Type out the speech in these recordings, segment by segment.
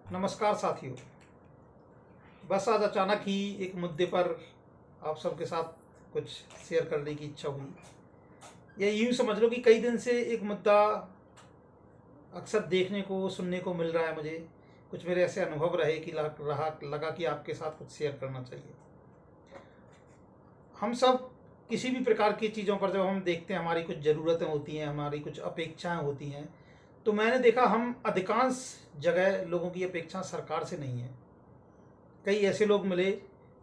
नमस्कार साथियों। बस आज अचानक ही एक मुद्दे पर आप सबके साथ कुछ शेयर करने की इच्छा हुई। या यूँ समझ लो कि कई दिन से एक मुद्दा अक्सर देखने को सुनने को मिल रहा है। मुझे कुछ मेरे ऐसे अनुभव रहे कि लगा कि आपके साथ कुछ शेयर करना चाहिए। हम सब किसी भी प्रकार की चीज़ों पर जब हम देखते हैं, हमारी कुछ ज़रूरतें होती हैं, हमारी कुछ अपेक्षाएं होती हैं, तो मैंने देखा हम अधिकांश जगह लोगों की अपेक्षा सरकार से नहीं है। कई ऐसे लोग मिले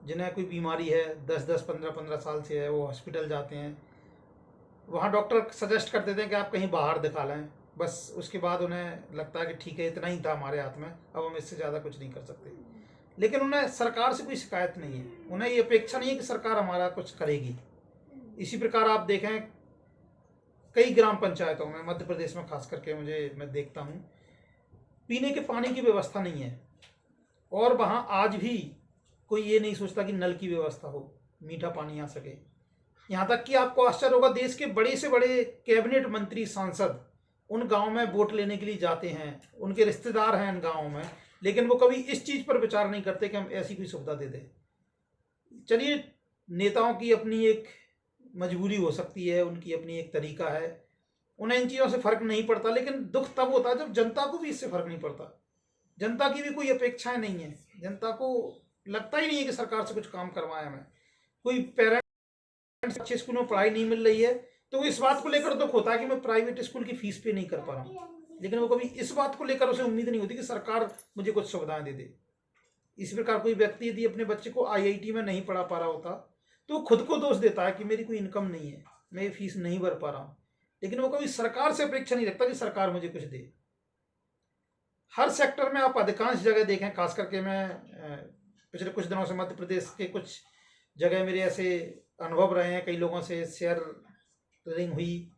जिन्हें कोई बीमारी है, 10-10, 15-15 साल से है, वो हॉस्पिटल जाते हैं, वहाँ डॉक्टर सजेस्ट कर देते हैं कि आप कहीं बाहर दिखा लें। बस उसके बाद उन्हें लगता है कि ठीक है, इतना ही था हमारे हाथ में, अब हम इससे ज़्यादा कुछ नहीं कर सकते। लेकिन उन्हें सरकार से कोई शिकायत नहीं है, उन्हें ये अपेक्षा नहीं है कि सरकार हमारा कुछ करेगी। इसी प्रकार आप देखें, कई ग्राम पंचायतों में मध्य प्रदेश में खास करके मैं देखता हूँ, पीने के पानी की व्यवस्था नहीं है। और वहाँ आज भी कोई ये नहीं सोचता कि नल की व्यवस्था हो, मीठा पानी आ सके। यहाँ तक कि आपको आश्चर्य होगा, देश के बड़े से बड़े कैबिनेट मंत्री, सांसद उन गाँव में वोट लेने के लिए जाते हैं, उनके रिश्तेदार हैं इन गाँवों में, लेकिन वो कभी इस चीज़ पर विचार नहीं करते कि हम ऐसी कोई सुविधा दे दें। चलिए, नेताओं की अपनी एक मजबूरी हो सकती है, उनकी अपनी एक तरीका है, उन्हें इन चीज़ों से फ़र्क नहीं पड़ता। लेकिन दुख तब होता है जब जनता को भी इससे फ़र्क नहीं पड़ता। जनता की भी कोई अपेक्षाएं नहीं है, जनता को लगता ही नहीं है कि सरकार से कुछ काम करवाएं हमें। कोई पेरेंट्स अच्छे स्कूल में पढ़ाई नहीं मिल रही है तो वो इस बात को लेकर दुख होता है कि मैं प्राइवेट स्कूल की फीस पे नहीं कर पा रहा हूँ, लेकिन वो कभी इस बात को लेकर उसे उम्मीद नहीं होती कि सरकार मुझे कुछ सुविधाएं दे दे। इसी प्रकार कोई व्यक्ति यदि अपने बच्चे को आईआईटी में नहीं पढ़ा पा रहा होता तो वो खुद को दोष देता है कि मेरी कोई इनकम नहीं है, मैं ये फीस नहीं भर पा रहा हूँ। लेकिन वो कभी सरकार से अपेक्षा नहीं रखता कि सरकार मुझे कुछ दे। हर सेक्टर में आप अधिकांश जगह देखें, खास करके मैं पिछले कुछ दिनों से मध्य प्रदेश के कुछ जगह मेरे ऐसे अनुभव रहे हैं, कई लोगों से शेयरिंग हुई,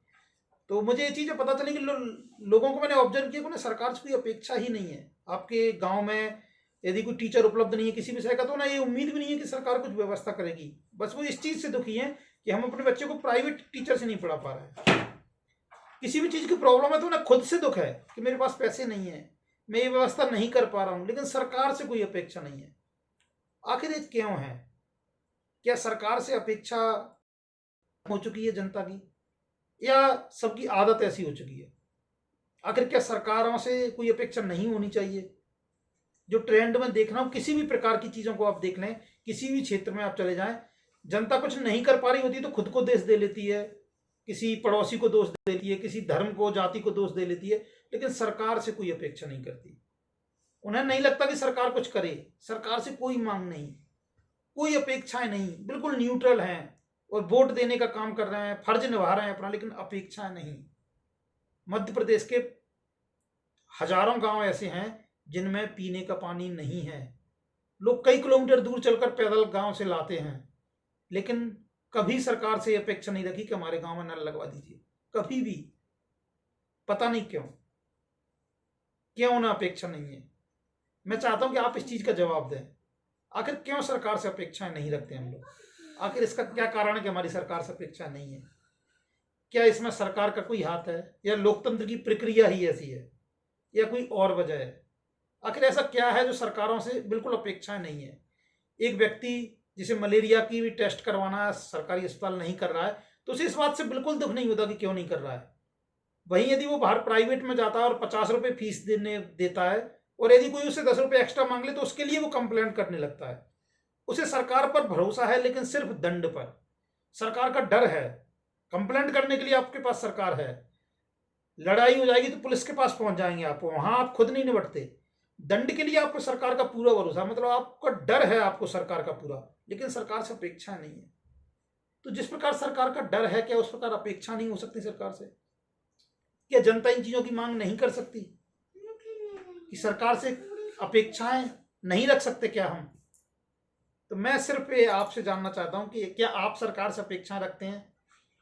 तो मुझे ये चीज़ें पता चली कि लोगों को मैंने ऑब्जर्व किया कि उन्हें सरकार से कोई अपेक्षा ही नहीं है। आपके गांव में यदि कोई टीचर उपलब्ध नहीं है किसी विषय का, तो उन्हें ये उम्मीद भी नहीं है कि सरकार कुछ व्यवस्था करेगी। बस वो इस चीज़ से दुखी हैं कि हम अपने बच्चे को प्राइवेट टीचर से नहीं पढ़ा पा रहे हैं। किसी भी चीज़ की प्रॉब्लम है तो उन्हें खुद से दुख है कि मेरे पास पैसे नहीं है, मैं ये व्यवस्था नहीं कर पा रहा हूं, लेकिन सरकार से कोई अपेक्षा नहीं है। आखिर ये क्यों है? क्या सरकार से अपेक्षा हो चुकी है जनता की, या सबकी आदत ऐसी हो चुकी है? आखिर क्या सरकारों से कोई अपेक्षा नहीं होनी चाहिए? जो ट्रेंड में देख रहा हूं, किसी भी प्रकार की चीज़ों को आप देख लें, किसी भी क्षेत्र में आप चले जाएं, जनता कुछ नहीं कर पा रही होती तो खुद को दोष दे लेती है, किसी पड़ोसी को दोष दे लेती है, किसी धर्म को, जाति को दोष दे लेती है, लेकिन सरकार से कोई अपेक्षा नहीं करती। उन्हें नहीं लगता कि सरकार कुछ करे, सरकार से कोई मांग नहीं, कोई अपेक्षाएं नहीं, बिल्कुल न्यूट्रल हैं और वोट देने का काम कर रहे हैं, फर्ज निभा रहे हैं अपना, लेकिन अपेक्षाएं नहीं। मध्य प्रदेश के हजारों गांव ऐसे हैं जिनमें पीने का पानी नहीं है। लोग कई किलोमीटर दूर चलकर पैदल गांव से लाते हैं, लेकिन कभी सरकार से अपेक्षा नहीं रखी कि हमारे गांव में नल लगवा दीजिए, कभी भी। पता नहीं क्यों उन्हें अपेक्षा नहीं है। मैं चाहता हूं कि आप इस चीज का जवाब दें। आखिर क्यों सरकार से अपेक्षाएं नहीं रखते हम लोग? आखिर इसका क्या कारण है कि हमारी सरकार से अपेक्षा नहीं है? क्या इसमें सरकार का कोई हाथ है, या लोकतंत्र की प्रक्रिया ही ऐसी है, या कोई और वजह है? आखिर ऐसा क्या है जो सरकारों से बिल्कुल अपेक्षाएं नहीं है? एक व्यक्ति जिसे मलेरिया की भी टेस्ट करवाना है, सरकारी अस्पताल नहीं कर रहा है, तो उसे इस बात से बिल्कुल दुख नहीं होता कि क्यों नहीं कर रहा है। वहीं यदि वो बाहर प्राइवेट में जाता है और 50 रुपये फीस देता है, और यदि कोई उसे 10 रुपये एक्स्ट्रा मांग ले तो उसके लिए वो कंप्लेंट करने लगता है। उसे सरकार पर भरोसा है, लेकिन सिर्फ दंड पर। सरकार का डर है, कंप्लेंट करने के लिए आपके पास सरकार है, लड़ाई हो जाएगी तो पुलिस के पास पहुंच जाएंगे आप, वहां आप खुद नहीं निपटते। दंड के लिए आपको सरकार का पूरा भरोसा, मतलब आपका डर है आपको सरकार का पूरा, लेकिन सरकार से अपेक्षा नहीं है। तो जिस प्रकार सरकार का डर है, क्या उस प्रकार अपेक्षा नहीं हो सकती सरकार से? क्या जनता इन चीजों की मांग नहीं कर सकती कि सरकार से अपेक्षाएं नहीं रख सकते क्या हम? तो मैं सिर्फ ये आपसे जानना चाहता हूं कि क्या आप सरकार से अपेक्षाएं रखते हैं,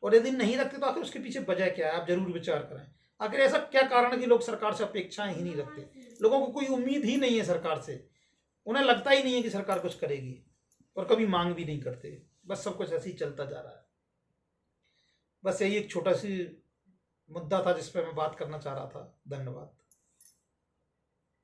और यदि नहीं रखते तो आखिर उसके पीछे वजह क्या है? आप जरूर विचार करें। आखिर ऐसा क्या कारण है कि लोग सरकार से अपेक्षाएं ही नहीं रखते? लोगों को कोई उम्मीद ही नहीं है सरकार से, उन्हें लगता ही नहीं है कि सरकार कुछ करेगी, और कभी मांग भी नहीं करते। बस सब कुछ ऐसे ही चलता जा रहा है। बस यही एक छोटा सी मुद्दा था जिस पर मैं बात करना चाह रहा था। धन्यवाद।